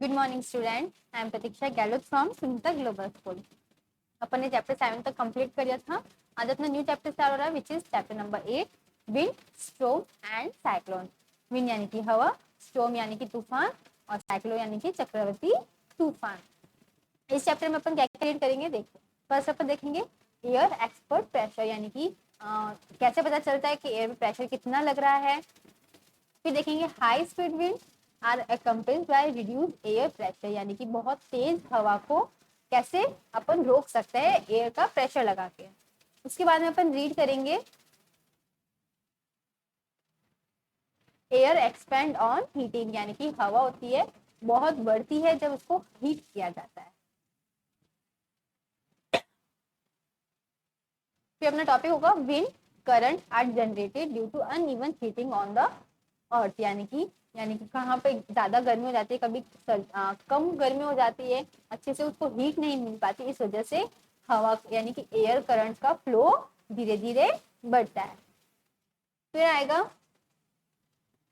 Good morning student, I am Pratiksha Gahlot from Sunita global school. अपन ने chapter 7 तक कंप्लीट कर दिया था। आज अपना न्यू चैप्टर स्टार्ट हो रहा है, which is chapter number 8, wind, storm and cyclone. Wind यानी कि हवा, स्टॉर्म यानी कि तूफान और साइक्लोन यानी कि चक्रवर्ती तूफान। इस चैप्टर में अपन क्या क्या रीड करेंगे देखिए। फर्स्ट अपन देखेंगे एयर एक्सपर्ट प्रेशर, यानी कि कैसे पता चलता है कि एयर में प्रेशर कितना लग रहा है। फिर देखेंगे high speed wind are accompanied by reduce air pressure, यानी कि बहुत तेज हवा को कैसे अपन रोक सकते हैं एयर का प्रेशर लगा के। उसके बाद में अपन रीड करेंगे एयर एक्सपेंड ऑन हीटिंग, यानी कि हवा होती है बहुत बढ़ती है जब उसको हीट किया जाता है। फिर अपना टॉपिक होगा wind current are generated due to uneven heating on the earth, यानी कि कहाँ पे ज्यादा गर्मी हो जाती है, कभी कम गर्मी हो जाती है, अच्छे से उसको हीट नहीं मिल पाती, इस वजह से हवा यानी कि एयर करंट का फ्लो धीरे धीरे बढ़ता है। फिर आएगा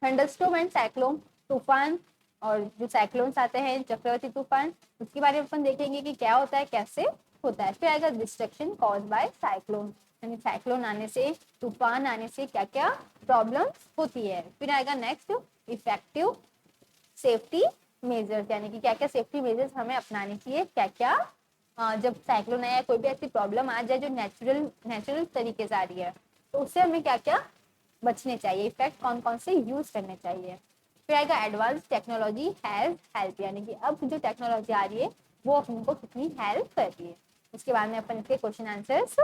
थंडरस्टॉर्म एंड साइक्लोन, तूफान और जो साइक्लोन्स आते हैं चक्रवर्ती तूफान, उसके बारे में अपन देखेंगे कि क्या होता है, कैसे होता है। फिर आएगा डिस्ट्रक्शन कॉज बाय साइक्लोन, यानी साइक्लोन आने से, तूफान आने से क्या क्या प्रॉब्लम होती है। फिर आएगा नेक्स्ट इफेक्टिव सेफ्टी मेजर्स, यानी कि क्या क्या सेफ्टी मेजर्स हमें अपनाने चाहिए, क्या क्या जब साइक्लोन आया कोई भी ऐसी प्रॉब्लम आ जाए जो नेचुरल तरीके से आ रही है, तो उससे हमें क्या क्या बचने चाहिए, इफेक्ट कौन कौन से यूज करने चाहिए। फिर आएगा एडवांस टेक्नोलॉजी हैज हेल्प, यानी कि अब जो टेक्नोलॉजी आ रही है वो हमको कितनी हेल्प कर रही है। उसके बाद में अपन इसके क्वेश्चन आंसर्स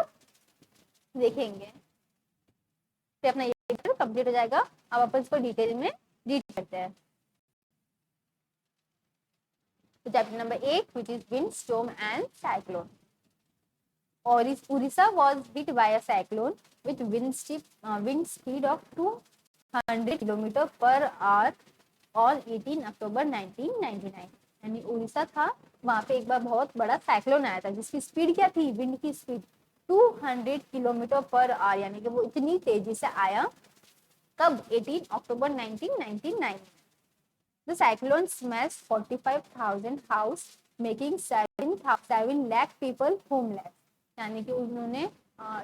देखेंगे। फिर अपना ये कंप्लीट हो जाएगा। अब अपन इसको डिटेल में रीड करते हैं। तो chapter number 8 which is wind, storm and cyclone. Orissa was hit by a cyclone with wind speed of 200 km per hour on 18 अक्टूबर 1999। यानी उड़ीसा था, वहां पे एक बार बहुत बड़ा साइक्लोन आया था जिसकी स्पीड क्या थी, विंड की स्पीड 200 किलोमीटर पर आवर, यानी कि वो इतनी तेजी से आया। कब? 18 अक्टूबर 1999। The cyclone smashed 45,000 house, making 7 lakh people homeless। यानी कि उन्होंने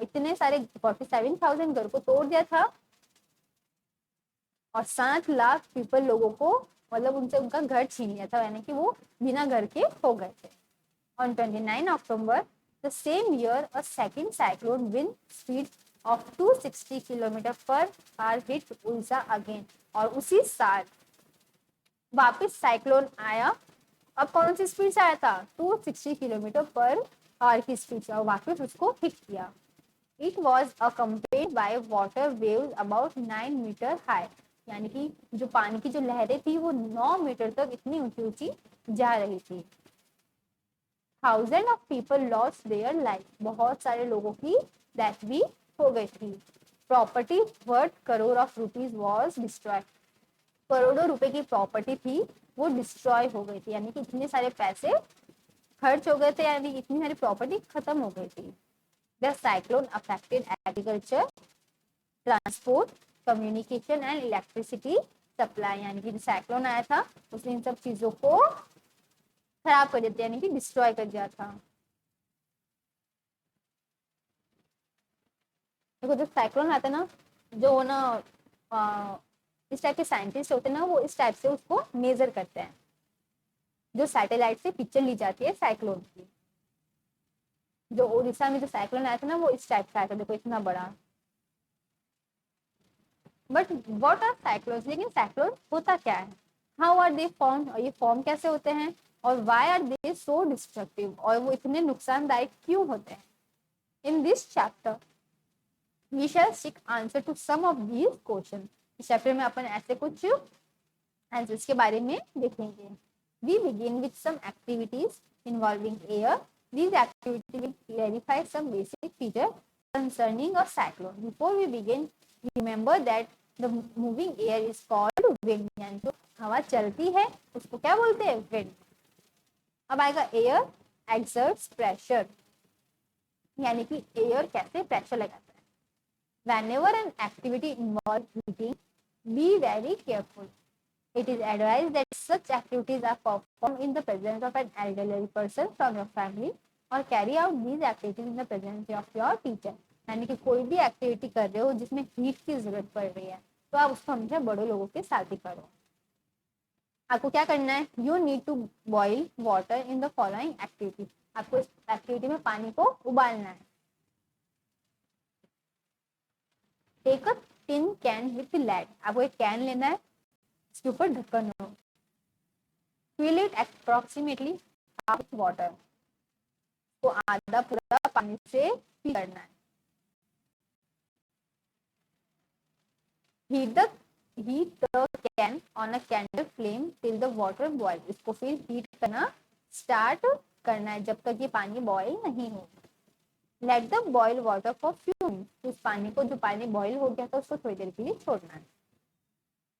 इतने सारे 47,000 घर को तोड़ दिया था और 7 लाख पीपल लोगों को मतलब उनसे उनका घर छीन लिया था, यानी कि वो बिना घर के हो गए थे। On 29 October the same year, a second cyclone wind speed of 260 km per hour hit Ulsa again। और उसी साल वापस साइक्लोन आया। अब कौन सी स्पीड से आया था? 260 किलोमीटर पर आवर की स्पीड से, और वापस उसको हिट किया। It was accompanied by water waves about 9 metre high, यानी कि जो पानी की जो लहरें थी वो 9 मीटर तक इतनी ऊंची ऊंची जा रही थी। Thousand of people lost their life, बहुत सारे लोगों की डेथ भी हो गई थी। Property worth crore of rupees was destroy, करोड़ों रुपए की प्रॉपर्टी थी वो डिस्ट्रॉय हो गई थी, यानी कि इतने सारे पैसे खर्च हो गए थे, यानी इतनी सारी प्रॉपर्टी खत्म हो गई थी। The cyclone affected agriculture, transport, communication and electricity supply, यानी कि जो साइक्लोन आया था उसने इन सब चीजों को खराब कर दिया, यानी कि डिस्ट्रॉय कर दिया था। देखो जब साइक्लोन आता है ना, जो ना इस टाइप के साइंटिस्ट होते हैं ना, वो इस टाइप से उसको मेजर करते हैं। जो सैटेलाइट से पिक्चर ली जाती है साइक्लोन की, जो उड़ीसा में जो साइक्लोन आया था ना वो इस टाइप का आया था, देखो इतना बड़ा। बट व्हाट आर साइक्लोन्स, लेकिन साइक्लोन होता क्या है, हाउ आर दे फॉर्म, और ये फॉर्म कैसे होते हैं, और why are they so destructive, और वो इतने नुकसानदायक क्यों होते हैं। In this chapter we shall seek answer to some of these question. इस चैप्टर में अपन ऐसे कुछ आंसर्स के बारे में देखेंगे। We begin with some activities involving air. These activities will clarify some basic features concerning a cyclone. Before we begin, remember that the moving air is called wind, यानी जो हवा चलती है उसको क्या बोलते हैं? wind। अब आएगा air exerts pressure, यानी कि air कैसे pressure लगाता है। Whenever an activity involves heating, be very careful। It is advised that such activities are performed in the presence of an elderly person from your family or carry out these activities in the presence of your teacher. यानी कि कोई भी activity कर रहे हो जिसमें heat की जरूरत पड़ रही है तो आप उसको हमेशा बड़े लोगों के साथ ही करो। आपको क्या करना है, you need to boil water in the following activity. आपको इस एक्टिविटी में पानी को उबालना है। Take a tin can with lid. आपको एक कैन लेना है, इसके ऊपर ढक्कन हो। Fill it approximately half water. को आधा पूरा पानी से फिल करना है। Heat the can on a candle flame till the water boil. इसको फिर हीट करना स्टार्ट करना है जब तक ये पानी बॉईल नहीं हो। Let the boil water for few minutes. उस पानी को, जो पानी बॉईल हो गया था, उसको थोड़ी देर के लिए छोड़ना है।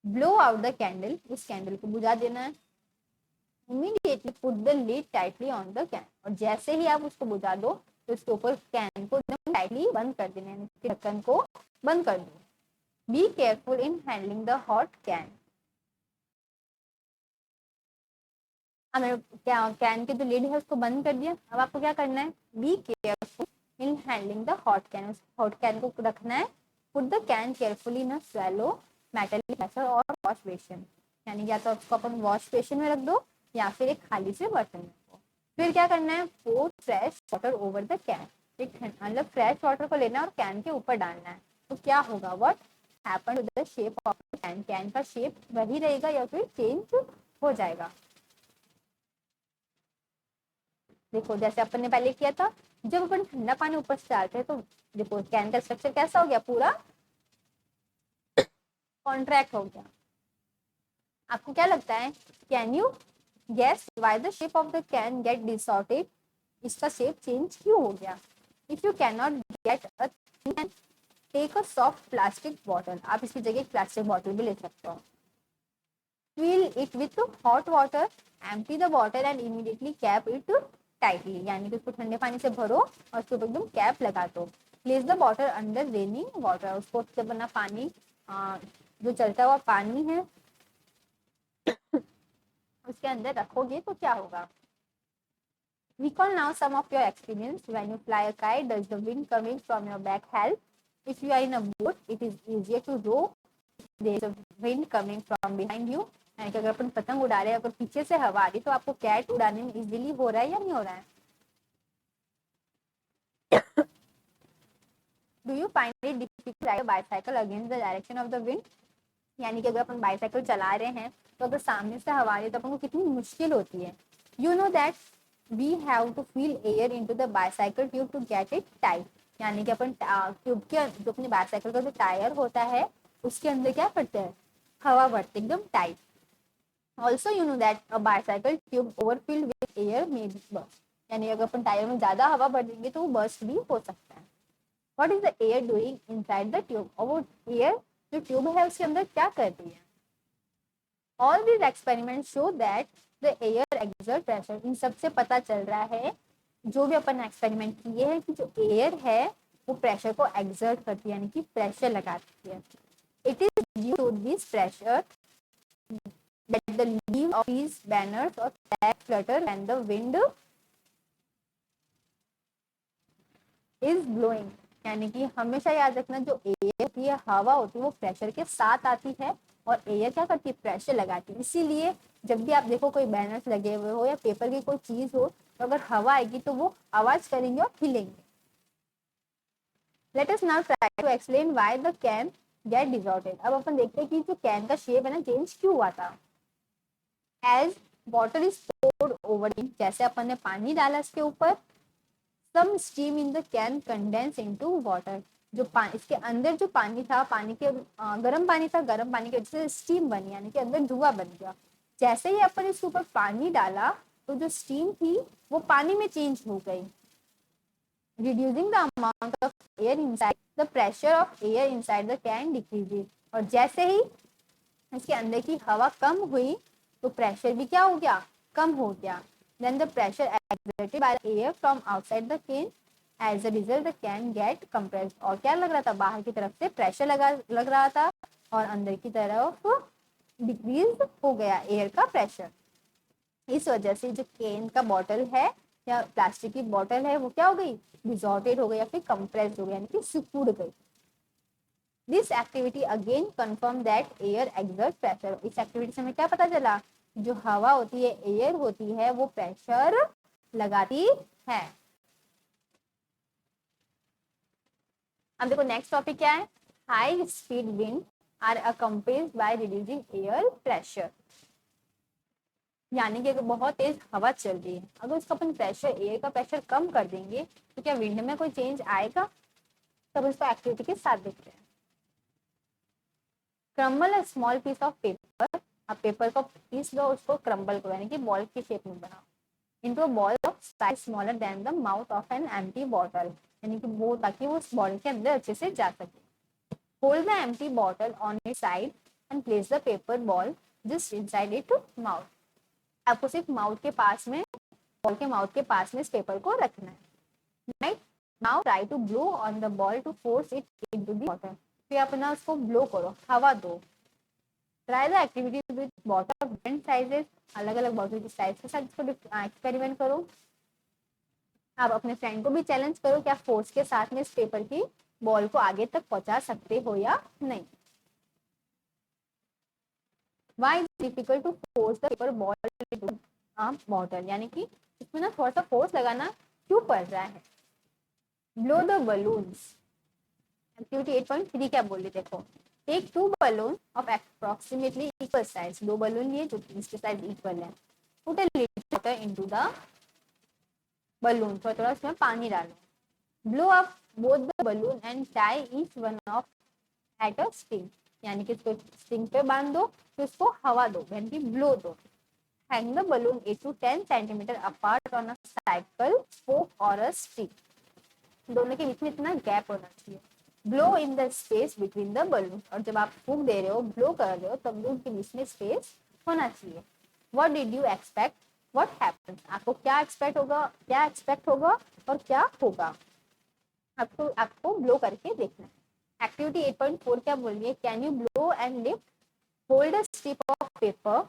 Blow out the candle. उस कैंडल को बुझा देना है। Immediately put the lid tightly on the can. और जैसे ही आप उसको बुझा दो तो उसके ऊपर कैन को एकदम टाइटली बंद कर देना है, ढक्कन को बंद कर दो। Be careful in handling the hot can. क्या कैन के जो लिड है उसको बंद कर दिया। अब आपको क्या करना है, be careful in handling the hot can. उस हॉट कैन को रखना है। Put the can carefully in a swallow metallic vessel और वॉश बेसिन। यानी या तो उसको अपन वॉश बेसिन में रख दो या फिर एक खाली से बर्तन में रखो। फिर क्या करना है, pour fresh water over the can. मतलब फ्रेश वाटर को लेना है और कैन के ऊपर डालना है। तो क्या होगा, what happen to the shape of the can. Can का शेप वही रहेगा या फिर चेंज हो जाएगा। देखो जैसे अपन ने पहले किया था, जब अपन ठंडा पानी ऊपर से डालते हैं तो देखो कैन का स्ट्रक्चर कैसा हो गया, पूरा कॉन्ट्रैक्ट हो गया। आपको क्या लगता है, can you guess why the shape of the can get disordered. इसका शेप चेंज क्यों हो गया। If you can not get a can, take a soft plastic bottle. आप इसकी जगह एक प्लास्टिक बॉटल भी ले सकते हो। Fill it with hot water, empty the bottle and immediately cap it tightly. यानी कि उसको ठंडे पानी से भरो और उसके ऊपर एकदम कैप लगा दो। Place the bottle under raining water. उसको जब बना पानी, जो चलता हुआ पानी है उसके अंदर रखोगे तो क्या होगा। Recall now some of your experience when you fly a kite. Does the wind coming from your back help? If you are in a boat, it is easier to row. There is a wind coming from behind you. यानी कि अगर अपन पतंग उड़ा रहे हैं, अगर पीछे से हवा आ रही तो आपको कैट उड़ाने में इजीली हो रहा है या नहीं हो रहा है। Do you find it difficult to ride a bicycle against the direction of the wind. यानी कि अगर अपन बाइसाइकिल चला रहे हैं तो अगर सामने से हवा आ रही है तो अपन को कितनी मुश्किल होती है। You know that we have to fill air into the bicycle tube to get it tight. यानी कि अपन ट्यूब के, जो अपनी बाइसाइकिल का जो टायर होता है उसके अंदर क्या करते हैं, हवा भरते एकदम tight. Also you know that a bicycle tube overfilled with air may be burst. यानी अगर अपन टायर में ज्यादा हवा भर देंगे तो वो बस्ट भी हो सकता है। What is the air doing inside the tube. और वो एयर जो ट्यूब है उसके अंदर क्या कर रही है। All these experiment show that the air exert pressure. इन सबसे पता चल रहा है, जो भी अपन एक्सपेरिमेंट किए हैं, कि जो एयर है वो प्रेशर को एक्सर्ट करती है, यानी कि प्रेशर लगाती है। It is due to this pressure that the leaves of these banners or flags flutter when the wind is blowing। यानी कि हमेशा याद रखना, जो एयर होती है, हवा होती है, वो प्रेशर के साथ आती है और एयर क्या करती है, प्रेशर लगाती है। इसीलिए जब भी आप देखो कोई बैनर्स लगे हुए हो या पेपर की कोई चीज हो, तो अगर हवा आएगी तो वो आवाज करेंगे और हिलेंगे। Let us now try to explain why the can get disordered. अब अपन देखते हैं कि जो कैन का शेप है ना, चेंज क्यों हुआ था। As water is poured over it, जैसे अपन ने पानी डाला इसके ऊपर, some steam in the can condense into water। जो इसके अंदर जो पानी था, पानी के गर्म पानी था, गर्म पानी की वजह से स्टीम बनी, यानी कि अंदर धुआं बन गया। जैसे ही अपन इसके ऊपर पानी डाला तो जो स्टीम थी वो पानी में चेंज हो गई, reducing the amount of air inside, the pressure of air inside the can decreases। और जैसे ही इसके अंदर की हवा कम हुई तो प्रेशर भी क्या हो गया, कम हो गया। Then the pressure exerted by the air from outside the can, as a result the can get compressed। और क्या लग रहा था, बाहर की तरफ से प्रेशर लग रहा था और अंदर की तरफ डिक्रीज हो गया एयर का प्रेशर। इस वजह से जो केन का बॉटल है या प्लास्टिक की बॉटल है वो क्या हो गई, डिसऑर्डेड हो गई या फिर कंप्रेस्ड हो गई, यानी कि सिकुड़ गई। This activity again confirm that air exert pressure. इस एक्टिविटी से हमें क्या पता चला, जो हवा होती है, एयर होती है, वो प्रेशर लगाती है। अब देखो नेक्स्ट टॉपिक क्या है, high speed wind are accompanied by reducing air pressure. यानी कि अगर बहुत तेज हवा चल रही है, अगर उसका अपन प्रेशर, एयर का प्रेशर कम कर देंगे तो क्या विंड में कोई चेंज आएगा? तब उसको एक्टिविटी के साथ देखते हैं। Crumble a small piece of paper, अब पेपर को पीस लो, उसको क्रम्बल करो यानी कि बॉल की शेप में बनाओ, into a ball of size smaller than the mouth of an empty bottle, यानी कि वो ताकि वो उस बॉल के अंदर अच्छे से जा सके। Hold the empty bottle on it's side and place the paper ball just inside it mouth. आपको सिर्फ माउथ के पास में, बॉल के माउथ के पास में इस पेपर को रखना है। Right, now try to blow on the ball to force it into the bottle. फिर अपना उसको ब्लो करो, हवा दो। Try the activity with bottle of different sizes, अलग अलग बॉटल की साइज के साथ इसको एक्सपेरिमेंट करो। आप अपने फ्रेंड को भी चैलेंज करो कि आप फोर्स के साथ में इस पेपर की बॉल को आगे तक पहुंचा सकते हो या नहीं। Why is it difficult to force the paper ball into a bottle, यानी कि इसमें ना थोड़ा सा फोर्स लगाना क्यों पड़ रहा है। ब्लो द बलून्स, एक्टिविटी 8.3 क्या बोल रही देखो, take 2 balloon of approximately equal size, 2 balloon लिए जो जिसके साइज इक्वल है, put a little water into the balloon, थोड़ा थोड़ा उसमें पानी डालो, blow up both the balloon and tie each one of at a string, यानी कि इसको स्टिंग पे बांध दो, फिर उसको हवा दो, यानी कि ब्लो दो। Hang the balloon 8 to 10 centimetre apart on a cycle spoke और अ स्टिक, दोनों के बीच में इतना गैप होना चाहिए। Blow in the space between the balloon, और जब आप फूंक दे रहे हो, ब्लो कर रहे हो, तब उनके बीच में स्पेस होना चाहिए। What did you expect, what happens, आपको क्या एक्सपेक्ट होगा, क्या एक्सपेक्ट होगा और क्या होगा, आपको ब्लो करके देखना है। एक्टिविटी 8.4 क्या बोल रही है, can you blow and lift, hold a strip of paper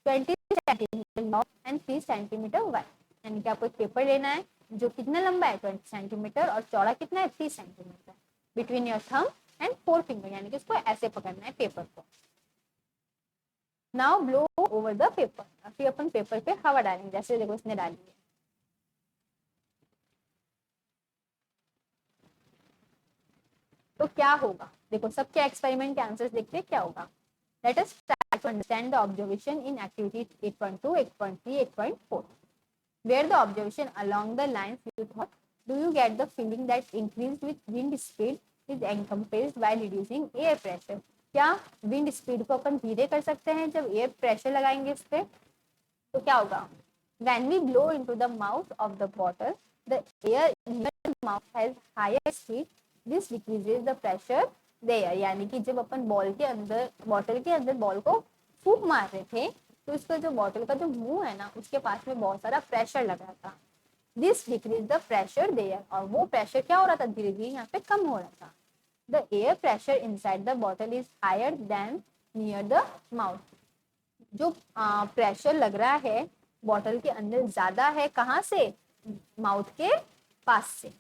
20 centimetre long and 3 centimetre wide, यानी कि आपको एक पेपर लेना है जो कितना लंबा है 20 सेंटीमीटर और चौड़ा कितना है 3 centimetre, between your thumb and 4 finger, यानी कि इसको ऐसे पकड़ना है पेपर को। Now blow over the paper, फिर अपन पेपर पे हवा डालेंगे, जैसे देखो इसने डाली है। तो क्या होगा, देखो सबके एक्सपेरिमेंट के आंसर्स देखते हैं क्या होगा। Let us try to understand the observation in activity 8.2, 8.3, 8.4. Where the observation along the lines you thought, do you get the feeling that increased with wind speed is encompassed by reducing air pressure? क्या wind speed को अपन धीरे कर सकते हैं जब air pressure लगाएंगे इस पे? तो क्या होगा, when we blow into the mouth of the bottle, the air in the mouth has higher speed, this decreases the pressure there, यानी कि जब अपन बॉल के अंदर, बॉटल के अंदर बॉल को फूंक मार रहे थे, तो इसका जो बॉटल का जो मुंह है ना, उसके पास में बहुत सारा प्रेशर लग रहा था। This decrease the pressure there, और वो प्रेशर क्या हो रहा था, धीरे धीरे यहाँ पे कम हो रहा था। The air pressure inside the bottle is higher than near the mouth, जो प्रेशर लग रहा है बॉटल के अंदर ज्यादा है, कहाँ से, माउथ के पास से।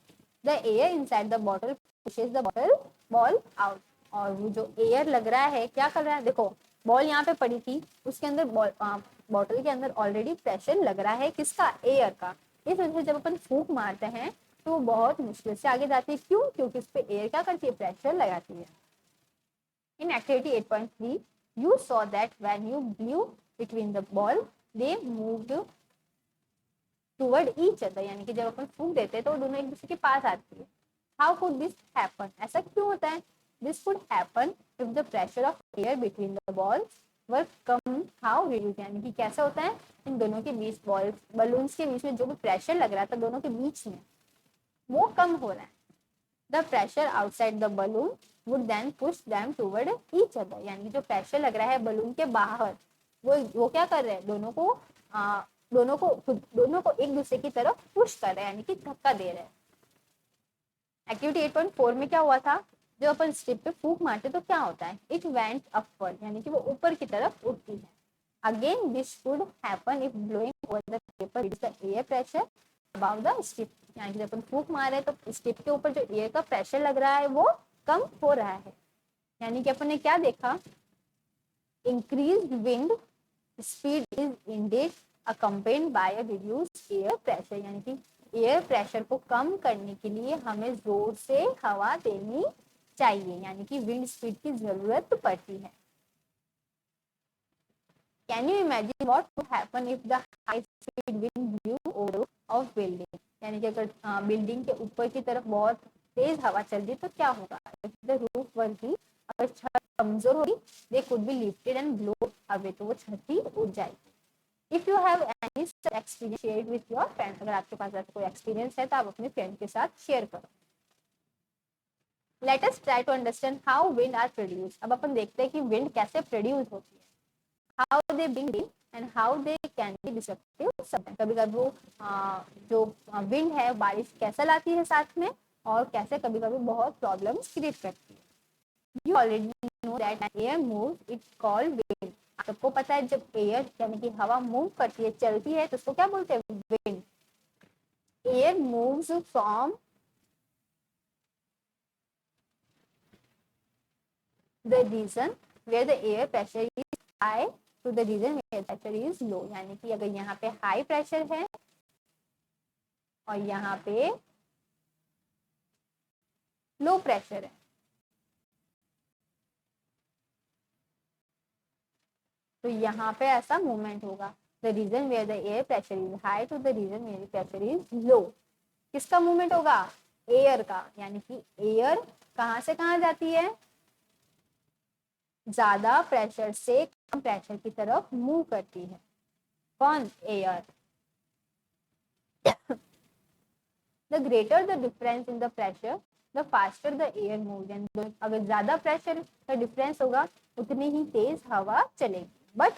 The air inside the bottle pushes the bottle ball out, और वो जो एयर लग रहा है क्या कर रहा है, देखो बॉल यहाँ पे पड़ी थी, उसके अंदर बॉटल के अंदर ऑलरेडी प्रेशर लग रहा है, किसका, एयर का। इस वजह से जब अपन फूंक मारते हैं तो वो बहुत मुश्किल से आगे जाती है, क्यों, क्योंकि इस पे एयर क्या करती है, प्रेशर लगाती है। In activity 8.3, you saw that when you blew between the ball, they moved toward each other, यानी कि जब अपन फूंक देते हैं तो दोनों एक दूसरे के पास आती है। How could this happen? ऐसा क्यों होता है? This could happen if the pressure of air between the balls were somehow reduced, यानी कि कैसा होता है, इन दोनों के बीच, बलून्स के बीच में जो भी प्रेशर लग रहा था दोनों के बीच में, वो कम हो रहा है। The pressure outside the balloon would then push them toward each other, यानी जो प्रेशर लग रहा है बलून के बाहर, वो क्या कर रहे हैं, दोनों को एक दूसरे की तरफ पुश कर रहे हैं, यानी कि धक्का दे रहे हैं। एक्टिविटी 8.4 में क्या हुआ था, जब अपन स्टिप पे फूंक मारते तो क्या होता है, इट वेंट अपवर्ड, यानी कि वो ऊपर की तरफ उठती है। Again this should happen if blowing over the paper with the air pressure about the strip, यानी कि जब अपन फूंक मारे तो स्टिप के ऊपर जो एयर का प्रेशर लग रहा है वो कम हो रहा है। यानी कि अपन ने क्या देखा, increased wind speed is indeed accompanied by a reduced air pressure, यानी कि एयर प्रेशर को कम करने के लिए हमें जोर से हवा देनी चाहिए, यानी कि विंड स्पीड की जरूरत पड़ती है। Can you imagine what would happen if the high speed wind blue over of building, यानी कि अगर बिल्डिंग के ऊपर की तरफ बहुत तेज हवा चल रही तो क्या होगा, if the roof were weak, अगर छत कमजोर होगी, they could be lifted and blow away, तो वो छत ही उड़ जाएगी। If you have any experience share with your friend, अगर आपके पास ऐसा कोई एक्सपीरियंस है तो आप अपने फ्रेंड के साथ शेयर करो। Let us try to understand how wind are produce, अब अपन देखते हैं कि विंड कैसे प्रोड्यूस होती है, how they being and how they can be destructive. कभी कभी वो जो विंड है बारिश कैसा लाती है साथ में, और कैसे कभी कभी बहुत प्रॉब्लम्स क्रिएट करती है। You already know that air moves it's called wind, सबको पता है जब एयर यानी कि हवा मूव करती है, चलती है, तो उसको क्या बोलते हैं, wind. Air moves from the region where the air pressure is high to the region where pressure is low, यानी कि अगर यहाँ पे हाई प्रेशर है और यहाँ पे लो प्रेशर है, तो यहाँ पे ऐसा मूवमेंट होगा। The region where the air pressure is high to the region where pressure is low, किसका मूवमेंट होगा, एयर का, यानी कि एयर कहाँ से कहाँ जाती है, ज्यादा प्रेशर से कम प्रेशर की तरफ मूव करती है। कौन, air. The greater the difference in the pressure the faster the air move, अगर ज्यादा प्रेशर का डिफरेंस होगा उतनी ही तेज हवा चलेगी। But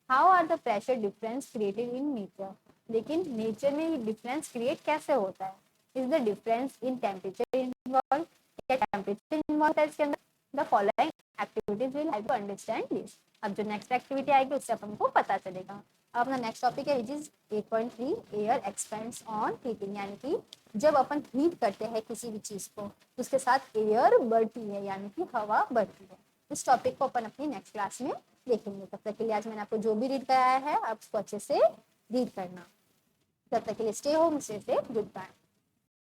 how are the pressure difference created in nature, लेकिन नेचर में ये डिफरेंस क्रिएट कैसे होता है, is the difference in temperature involve, क्या टेम्परेचर इन्वॉल्व है इसके अंदर। The following activities will help to understand this, अब जो नेक्स्ट एक्टिविटी आएगी उससे अपन को पता चलेगा। अब अपना नेक्स्ट टॉपिक है which is 8.3 air expends on heating, यानी कि जब अपन हीट करते हैं किसी भी चीज को उसके साथ एयर बढ़ती है, यानी कि हवा बढ़ती है। इस टॉपिक को अपन अपनी नेक्स्ट क्लास में देखेंगे। तब तक के लिए आज मैंने आपको जो भी रीड कराया है आप उसको अच्छे से रीड करना। तब तक के लिए stay home, stay safe, good bye.